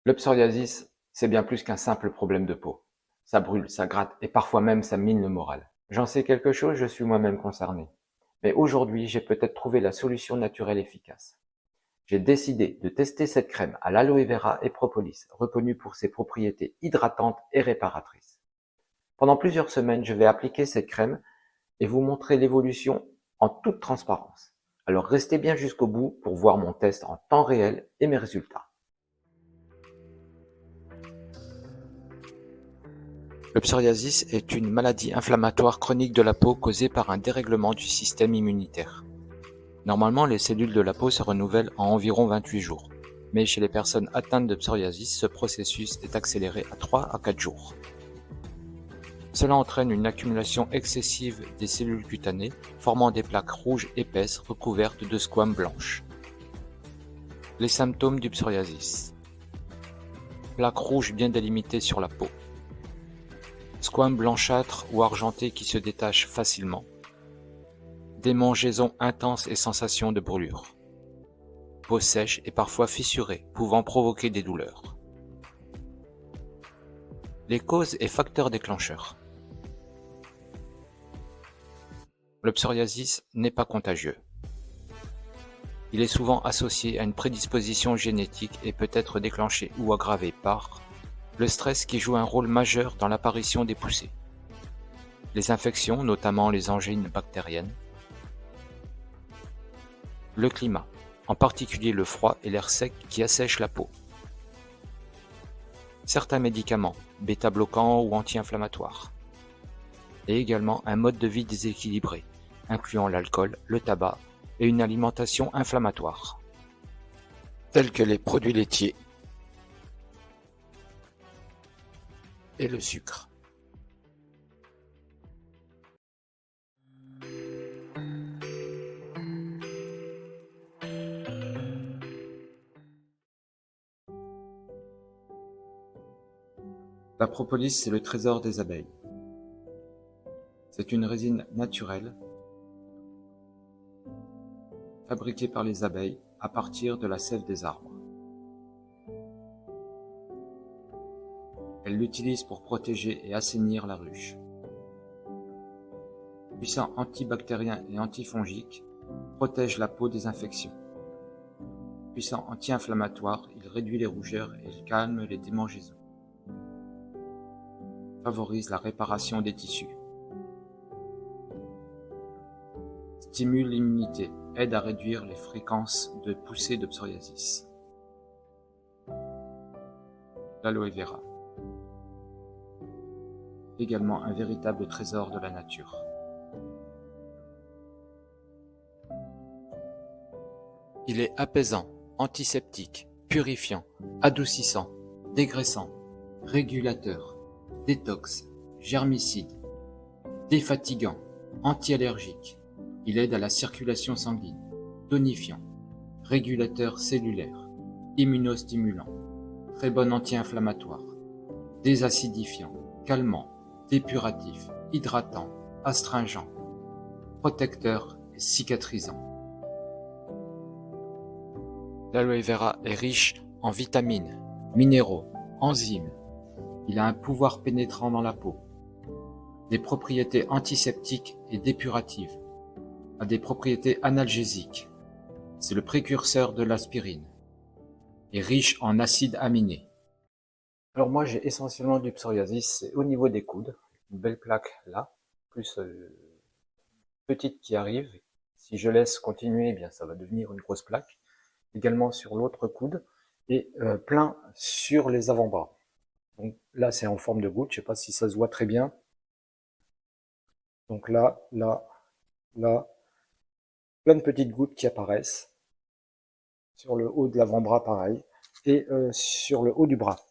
Le psoriasis, c'est bien plus qu'un simple problème de peau. Ça brûle, ça gratte et parfois même ça mine le moral. J'en sais quelque chose, je suis moi-même concerné. Mais aujourd'hui, j'ai peut-être trouvé la solution naturelle efficace. J'ai décidé de tester cette crème à l'aloe vera et propolis, reconnue pour ses propriétés hydratantes et réparatrices. Pendant plusieurs semaines, je vais appliquer cette crème et vous montrer l'évolution en toute transparence. Alors restez bien jusqu'au bout pour voir mon test en temps réel et mes résultats. Le psoriasis est une maladie inflammatoire chronique de la peau causée par un dérèglement du système immunitaire. Normalement, les cellules de la peau se renouvellent en environ 28 jours. Mais chez les personnes atteintes de psoriasis, ce processus est accéléré à 3 à 4 jours. Cela entraîne une accumulation excessive des cellules cutanées, formant des plaques rouges épaisses recouvertes de squames blanches. Les symptômes du psoriasis. Plaques rouges bien délimitées sur la peau. Squames blanchâtres ou argentés qui se détachent facilement. Démangeaisons intenses et sensations de brûlure. Peau sèche et parfois fissurée, pouvant provoquer des douleurs. Les causes et facteurs déclencheurs. Le psoriasis n'est pas contagieux. Il est souvent associé à une prédisposition génétique et peut être déclenché ou aggravé par le stress qui joue un rôle majeur dans l'apparition des poussées, les infections, notamment les angines bactériennes, le climat, en particulier le froid et l'air sec qui assèchent la peau, certains médicaments, bêta-bloquants ou anti-inflammatoires, et également un mode de vie déséquilibré, incluant l'alcool, le tabac et une alimentation inflammatoire, tels que les produits laitiers et le sucre. La propolis, c'est le trésor des abeilles. C'est une résine naturelle fabriquée par les abeilles à partir de la sève des arbres. Elles l'utilisent pour protéger et assainir la ruche. Puissant antibactérien et antifongique, protège la peau des infections. Puissant anti-inflammatoire, il réduit les rougeurs et il calme les démangeaisons. Favorise la réparation des tissus. Stimule l'immunité, aide à réduire les fréquences de poussée de psoriasis. L'aloe vera. Également un véritable trésor de la nature. Il est apaisant, antiseptique, purifiant, adoucissant, dégraissant, régulateur, détox, germicide, défatigant, anti-allergique. Il aide à la circulation sanguine, tonifiant, régulateur cellulaire, immunostimulant, très bon anti-inflammatoire, désacidifiant, calmant, dépuratif, hydratant, astringent, protecteur et cicatrisant. L'aloe vera est riche en vitamines, minéraux, enzymes. Il a un pouvoir pénétrant dans la peau, des propriétés antiseptiques et dépuratives, a des propriétés analgésiques. C'est le précurseur de l'aspirine. Est riche en acides aminés. Alors moi j'ai essentiellement du psoriasis, c'est au niveau des coudes, une belle plaque là, plus petite qui arrive. Si je laisse continuer, eh bien ça va devenir une grosse plaque. Également sur l'autre coude et plein sur les avant-bras. Donc là c'est en forme de goutte, je sais pas si ça se voit très bien. Donc là, plein de petites gouttes qui apparaissent. Sur le haut de l'avant-bras pareil. Et sur le haut du bras.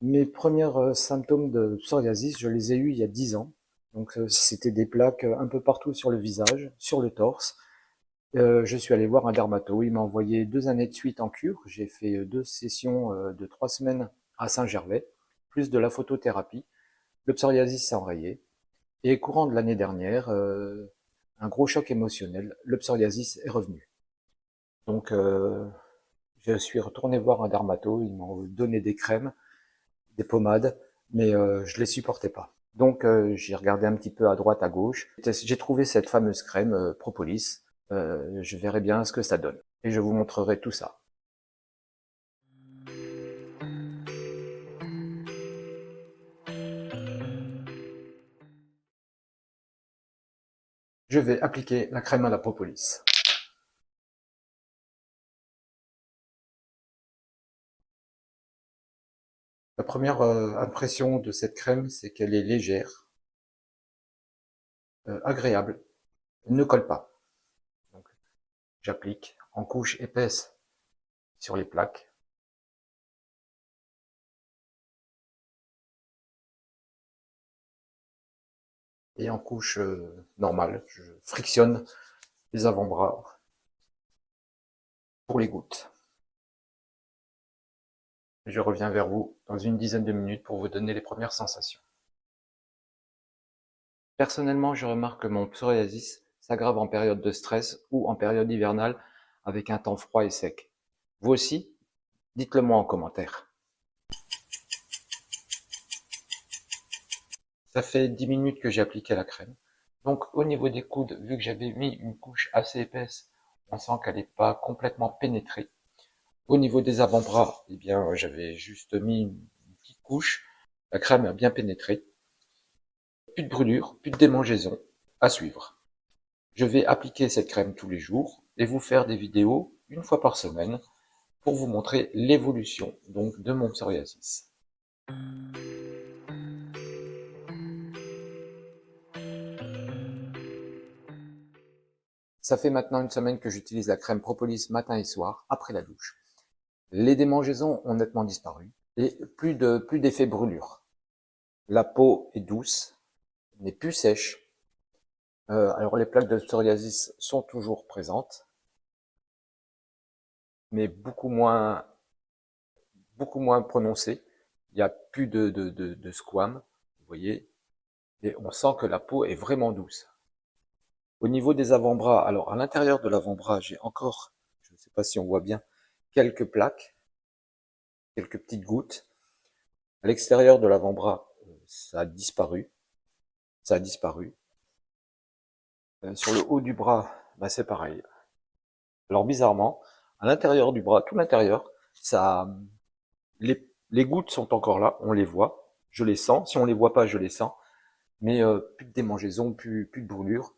Mes premiers symptômes de psoriasis, je les ai eus il y a 10 ans. Donc c'était des plaques un peu partout sur le visage, sur le torse. Je suis allé voir un dermato, il m'a envoyé 2 années de suite en cure. J'ai fait 2 sessions de 3 semaines à Saint-Gervais, plus de la photothérapie. Le psoriasis s'est enrayé. Et courant de l'année dernière, un gros choc émotionnel, le psoriasis est revenu. Donc Je suis retourné voir un dermato, ils m'ont donné des crèmes, des pommades, mais je les supportais pas. Donc j'ai regardé un petit peu à droite, à gauche. J'ai trouvé cette fameuse crème Propolis. Je verrai bien ce que ça donne. Et je vous montrerai tout ça. Je vais appliquer la crème à la Propolis. La première impression de cette crème, c'est qu'elle est légère, agréable, elle ne colle pas. Donc j'applique en couche épaisse sur les plaques. Et en couche normale, je frictionne les avant-bras pour les gouttes. Je reviens vers vous dans une dizaine de minutes pour vous donner les premières sensations. Personnellement, je remarque que mon psoriasis s'aggrave en période de stress ou en période hivernale avec un temps froid et sec. Vous aussi? Dites-le moi en commentaire. Ça fait 10 minutes que j'ai appliqué la crème. Donc au niveau des coudes, vu que j'avais mis une couche assez épaisse, on sent qu'elle n'est pas complètement pénétrée. Au niveau des avant-bras, eh bien j'avais juste mis une petite couche. La crème a bien pénétré. Plus de brûlure, plus de démangeaison à suivre. Je vais appliquer cette crème tous les jours et vous faire des vidéos une fois par semaine pour vous montrer l'évolution donc de mon psoriasis. Ça fait maintenant une semaine que j'utilise la crème Propolis matin et soir après la douche. Les démangeaisons ont nettement disparu et plus d'effet brûlure. La peau est douce, n'est plus sèche. Alors les plaques de psoriasis sont toujours présentes, mais beaucoup moins prononcées. Il n'y a plus de squam, vous voyez, et on sent que la peau est vraiment douce. Au niveau des avant-bras, alors à l'intérieur de l'avant-bras, j'ai encore, je ne sais pas si on voit bien, quelques plaques, quelques petites gouttes. À l'extérieur de l'avant-bras, ça a disparu. Ça a disparu. Sur le haut du bras, bah, c'est pareil. Alors bizarrement, à l'intérieur du bras, tout l'intérieur, ça, les gouttes sont encore là, on les voit, je les sens. Si on les voit pas, je les sens. Mais plus de démangeaison, plus de brûlure.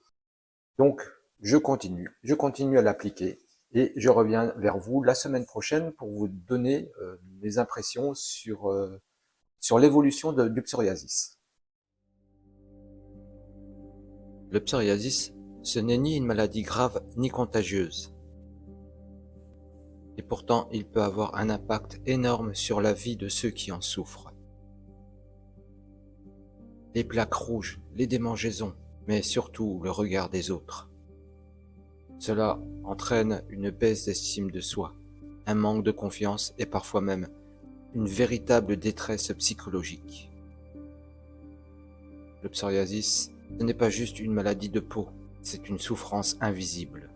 Donc je continue à l'appliquer et je reviens vers vous la semaine prochaine pour vous donner mes impressions sur l'évolution du psoriasis. Le psoriasis, ce n'est ni une maladie grave ni contagieuse. Et pourtant, il peut avoir un impact énorme sur la vie de ceux qui en souffrent. Les plaques rouges, les démangeaisons, mais surtout le regard des autres. Cela entraîne une baisse d'estime de soi, un manque de confiance et parfois même une véritable détresse psychologique. Le psoriasis, ce n'est pas juste une maladie de peau, c'est une souffrance invisible.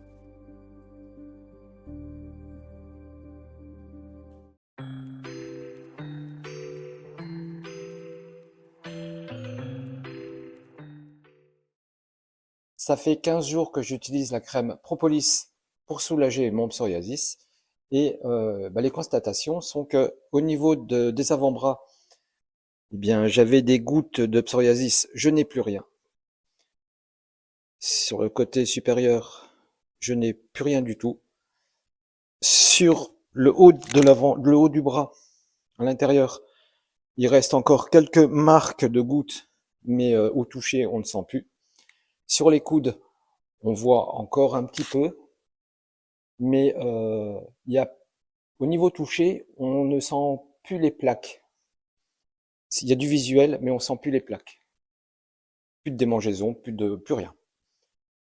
Ça fait 15 jours que j'utilise la crème Propolis pour soulager mon psoriasis et les constatations sont que au niveau des avant-bras, eh bien j'avais des gouttes de psoriasis, je n'ai plus rien. Sur le côté supérieur, je n'ai plus rien du tout. Sur le haut le haut du bras, à l'intérieur, il reste encore quelques marques de gouttes, mais au toucher, on ne sent plus. Sur les coudes, on voit encore un petit peu, mais au niveau touché, on ne sent plus les plaques. Il y a du visuel, mais on sent plus les plaques. Plus de démangeaison, plus rien.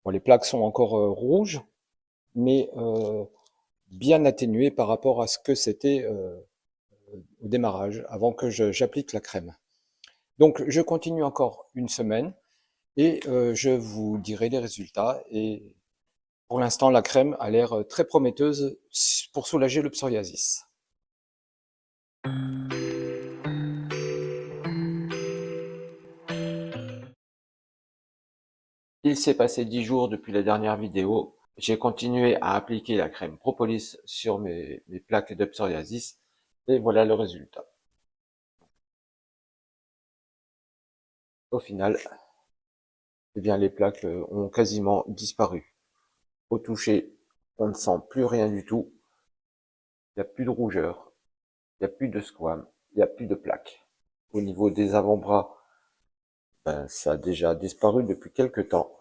Bon, les plaques sont encore rouges, mais bien atténuées par rapport à ce que c'était au démarrage, avant que j'applique la crème. Donc je continue encore une semaine et je vous dirai les résultats et Pour l'instant, la crème a l'air très prometteuse pour soulager le psoriasis. Il s'est passé 10 jours depuis la dernière vidéo. J'ai continué à appliquer la crème Propolis sur mes plaques de psoriasis et voilà le résultat. Au final, eh bien, les plaques ont quasiment disparu. Au toucher, on ne sent plus rien du tout. Il n'y a plus de rougeur, il n'y a plus de squame, il n'y a plus de plaques. Au niveau des avant-bras, ben, ça a déjà disparu depuis quelques temps.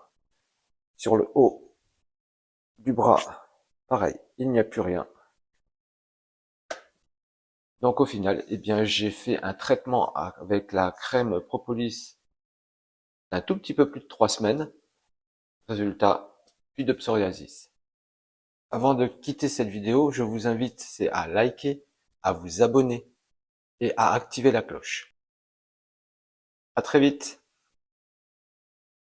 Sur le haut du bras, pareil, il n'y a plus rien. Donc au final, eh bien, j'ai fait un traitement avec la crème Propolis un tout petit peu plus de 3 semaines. Résultat, plus de psoriasis. Avant de quitter cette vidéo, je vous invite à liker, à vous abonner et à activer la cloche. À très vite.